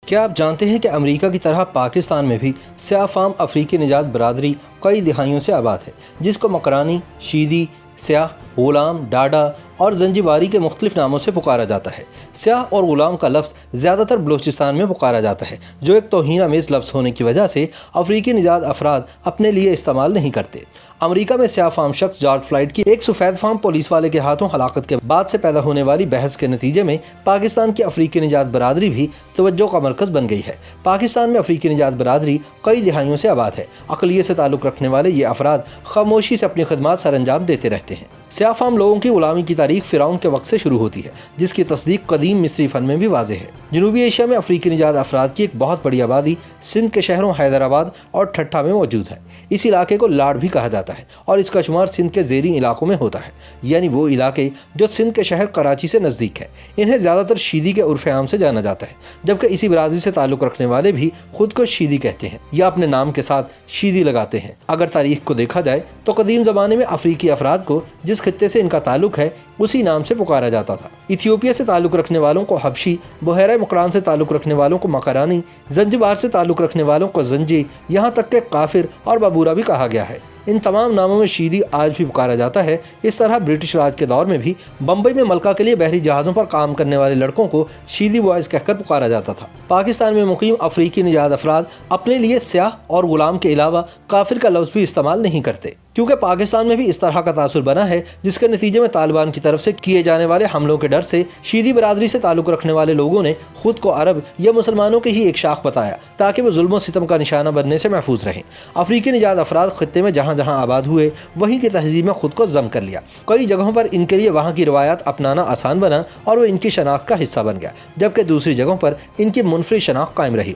کیا آپ جانتے ہیں کہ امریکہ کی طرح پاکستان میں بھی سیاہ فام افریقی نژاد برادری کئی دہائیوں سے آباد ہے، جس کو مکرانی، شیدی، سیاہ، غلام، ڈاڈا اور زنجباری کے مختلف ناموں سے پکارا جاتا ہے۔ سیاہ اور غلام کا لفظ زیادہ تر بلوچستان میں پکارا جاتا ہے، جو ایک توہین آمیز لفظ ہونے کی وجہ سے افریقی نژاد افراد اپنے لیے استعمال نہیں کرتے۔ امریکہ میں سیاہ فام شخص جارج فلائیڈ کی ایک سفید فام پولیس والے کے ہاتھوں ہلاکت کے بعد سے پیدا ہونے والی بحث کے نتیجے میں پاکستان کی افریقی نژاد برادری بھی توجہ کا مرکز بن گئی ہے۔ پاکستان میں افریقی نژاد برادری کئی دہائیوں سے آباد ہے۔ اقلیت سے تعلق رکھنے والے یہ افراد خاموشی سے اپنی خدمات سر انجام دیتے رہتے ہیں۔ سیاہ فام لوگوں کی غلامی کی تاریخ فرعون کے وقت سے شروع ہوتی ہے، جس کی تصدیق قدیم مصری فن میں بھی واضح ہے۔ جنوبی ایشیا میں افریقی نژاد افراد کی ایک بہت بڑی آبادی سندھ کے شہروں حیدرآباد اور ٹھٹھہ میں موجود ہے۔ اس علاقے کو لاڑ بھی کہا جاتا ہے اور اس کا شمار سندھ کے زیریں علاقوں میں ہوتا ہے، یعنی وہ علاقے جو سندھ کے شہر کراچی سے نزدیک ہے۔ انہیں زیادہ تر شیدی کے عرف عام سے جانا جاتا ہے، جبکہ اسی برادری سے تعلق رکھنے والے بھی خود کو شیدی کہتے ہیں یا اپنے نام کے ساتھ شیدی لگاتے ہیں۔ اگر تاریخ کو دیکھا جائے تو قدیم زمانے میں افریقی افراد کو جس خطے سے ان کا تعلق ہے اسی نام سے پکارا جاتا تھا۔ ایتھیوپیا سے تعلق رکھنے والوں کو حبشی، بحیرہ مقران سے تعلق رکھنے والوں کو مکرانی، زنجبار سے تعلق رکھنے والوں کو زنجی، یہاں تک کہ کافر اور بابورا بھی کہا گیا ہے۔ ان تمام ناموں میں شیدی آج بھی پکارا جاتا ہے۔ اس طرح برٹش راج کے دور میں بھی بمبئی میں ملکہ کے لیے بحری جہازوں پر کام کرنے والے لڑکوں کو شیدی بوائز کہہ کر پکارا جاتا تھا۔ پاکستان میں مقیم افریقی نژاد افراد اپنے لیے سیاہ اور غلام کے علاوہ کافر کا لفظ بھی استعمال نہیں کرتے، کیونکہ پاکستان میں بھی اس طرح کا تاثر بنا ہے، جس کے نتیجے میں طالبان کی طرف سے کیے جانے والے حملوں کے ڈر سے شیدی برادری سے تعلق رکھنے والے لوگوں نے خود کو عرب یا مسلمانوں کی ہی ایک شاخ بتایا تاکہ وہ ظلم و ستم کا نشانہ بننے سے محفوظ رہیں۔ افریقی نژاد افراد خطے میں جہاں جہاں آباد ہوئے وہیں کی تہذیب میں خود کو ضم کر لیا۔ کئی جگہوں پر ان کے لیے وہاں کی روایات اپنانا آسان بنا اور وہ ان کی شناخت کا حصہ بن گیا، جبکہ دوسری جگہوں پر ان کی منفرد شناخت قائم رہی۔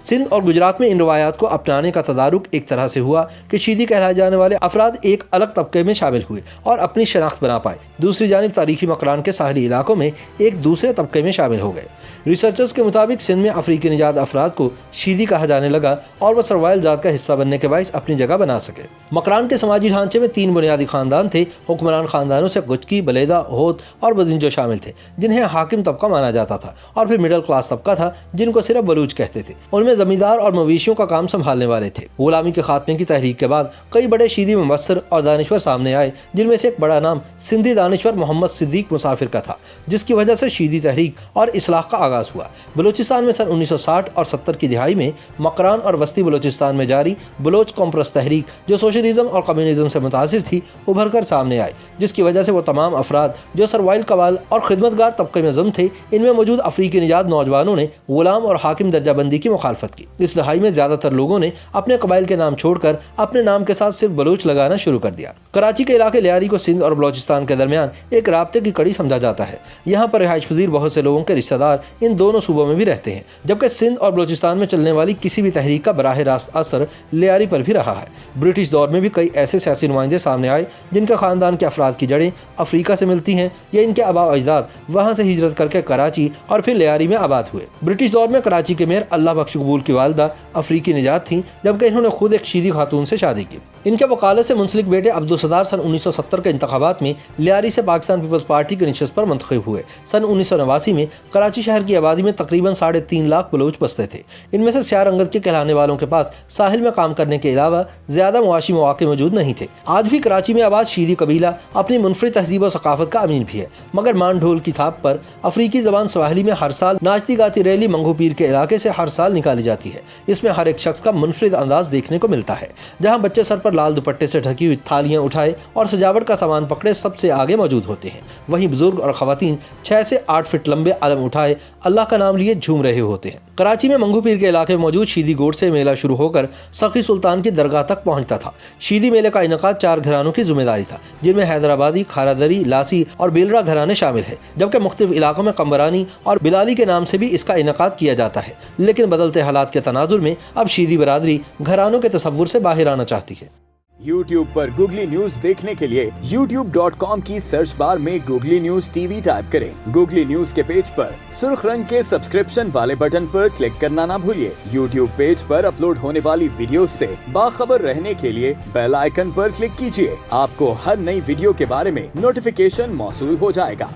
سندھ اور گجرات میں ان روایات کو اپنانے کا تدارک ایک طرح سے ہوا کہ شیدی کہلائے جانے والے افراد ایک الگ طبقے میں شامل ہوئے اور اپنی شناخت بنا پائے۔ دوسری جانب تاریخی مکران کے ساحلی علاقوں میں ایک دوسرے طبقے میں شامل ہو گئے۔ ریسرچرز کے مطابق سندھ میں افریقی نژاد افراد کو شیدی کہا جانے لگا اور وہ سروائل ذات کا حصہ بننے کے باعث اپنی جگہ بنا سکے۔ مکران کے سماجی ڈھانچے میں 3 بنیادی خاندان تھے۔ حکمران خاندانوں سے گجکی، بلیدا، ہوت اور بزنجو شامل تھے، جنہیں حاکم طبقہ مانا جاتا تھا، اور پھر مڈل کلاس طبقہ تھا جن کو صرف بلوچ کہتے تھے۔ ان میں زمیندار اور مویشیوں کا کام سنبھالنے والے تھے۔ غلامی کے خاتمے کی تحریک کے بعد کئی بڑے شیدی مبصر اور دانشور سامنے آئے، جن میں سے ایک بڑا نام سندھی دانشور محمد صدیق مسافر کا تھا، جس کی وجہ سے شیدی تحریک اور اصلاح کا آغاز ہوا۔ بلوچستان میں سن 1960 اور 70 کی دہائی میں مکران اور وسطی بلوچستان میں جاری بلوچ قوم پرست تحریک، جو سوشلزم اور کمیونزم سے متاثر تھی، ابھر کر سامنے آئی، جس کی وجہ سے وہ تمام افراد جو سروائل قبائل اور خدمتگار طبقے میں ضم تھے، ان میں موجود افریقی نژاد نوجوانوں نے غلام اور حاکم درجہ بندی کی مخالفت کی۔ اس دہائی میں زیادہ تر لوگوں نے اپنے قبائل کے نام چھوڑ کر اپنے نام کے ساتھ صرف بلوچ لگانا شروع کر دیا۔ کراچی کے علاقے لیاری کو سندھ اور بلوچستان کے درمیان ایک رابطے کی کڑی سمجھا جاتا ہے۔ یہاں پر رہائش پذیر بہت سے لوگوں کے رشتہ دار ان دونوں صوبوں میں بھی رہتے ہیں، جبکہ سندھ اور بلوچستان میں چلنے والی کسی بھی تحریک کا براہ راست اثر لیاری پر بھی رہا ہے۔ برٹش دور میں بھی کئی ایسے سیاسی نمائندے سامنے آئے جن کے خاندان کے افراد کی جڑیں افریقہ سے ملتی ہیں یا ان کے آباء و اجداد وہاں سے ہجرت کر کے کراچی اور پھر لیاری میں آباد ہوئے۔ برٹش دور میں کراچی کے میئر اللہ بخش قبول کی والدہ افریقی نژاد تھیں، جبکہ انہوں نے خود ایک شیدی خاتون سے شادی کی۔ ان کے وکالت سے منسلک بیٹے عبدالستار سن 1970 کے انتخابات میں لیاری سے پاکستان پیپلز پارٹی کی نشست پر منتخب ہوئے۔ سن 1989 میں کراچی شہر کی آبادی میں تقریباً 3.5 لاکھ بلوچ بستے تھے۔ ان میں سے سیاہ رنگت کے کہلانے والوں کے پاس ساحل میں کام کرنے کے علاوہ زیادہ معاشی مواقع موجود نہیں تھے۔ آج بھی کراچی میں آباد شیدی قبیلہ اپنی منفرد تہذیب و ثقافت کا امین بھی ہے، مگر مان ڈھول کی تھاپ پر افریقی زبان سواحلی میں ہر سال ناچتی گاتی ریلی منگو پیر کے علاقے سے ہر سال نکالی جاتی ہے۔ اس میں ہر ایک شخص کا منفرد انداز دیکھنے کو ملتا ہے، جہاں بچے سر پر لال دوپٹے سے ڈھکی ہوئی تھالیاں اٹھائے اور سجاوٹ کا سامان پکڑے سب سے آگے موجود ہوتے ہیں، وہیں بزرگ اور خواتین 6 سے 8 فٹ لمبے علم اٹھائے اللہ کا نام لیے جھوم رہے ہوتے ہیں۔ کراچی میں منگو پیر کے علاقے میں موجود شیدی گوٹ سے میلہ شروع ہو کر سخی سلطان کی درگاہ تک پہنچتا تھا۔ شیدی میلے کا انعقاد 4 گھرانوں کی ذمہ داری تھا، جن میں حیدرآبادی، کھارادری، لاسی اور بیلرا گھرانے شامل ہیں، جبکہ مختلف علاقوں میں قمبرانی اور بلالی کے نام سے بھی اس کا انعقاد کیا جاتا ہے۔ لیکن بدلتے حالات کے تناظر میں اب شیدی برادری گھرانوں کے تصور سے باہر آنا چاہتی ہے۔ YouTube پر گوگلی نیوز دیکھنے کے لیے youtube.com کی سرچ بار میں googly news T V type کریں۔ گوگلی نیوز کے پیج پر سرخ رنگ کے سبسکرپشن والے بٹن پر کلک کرنا نہ بھولیے۔ YouTube پیج پر اپلوڈ ہونے والی ویڈیوز سے باخبر رہنے کے لیے بیل آئیکن پر کلک کیجیے۔ آپ کو ہر نئی ویڈیو کے بارے میں نوٹیفیکیشن موصول ہو جائے گا۔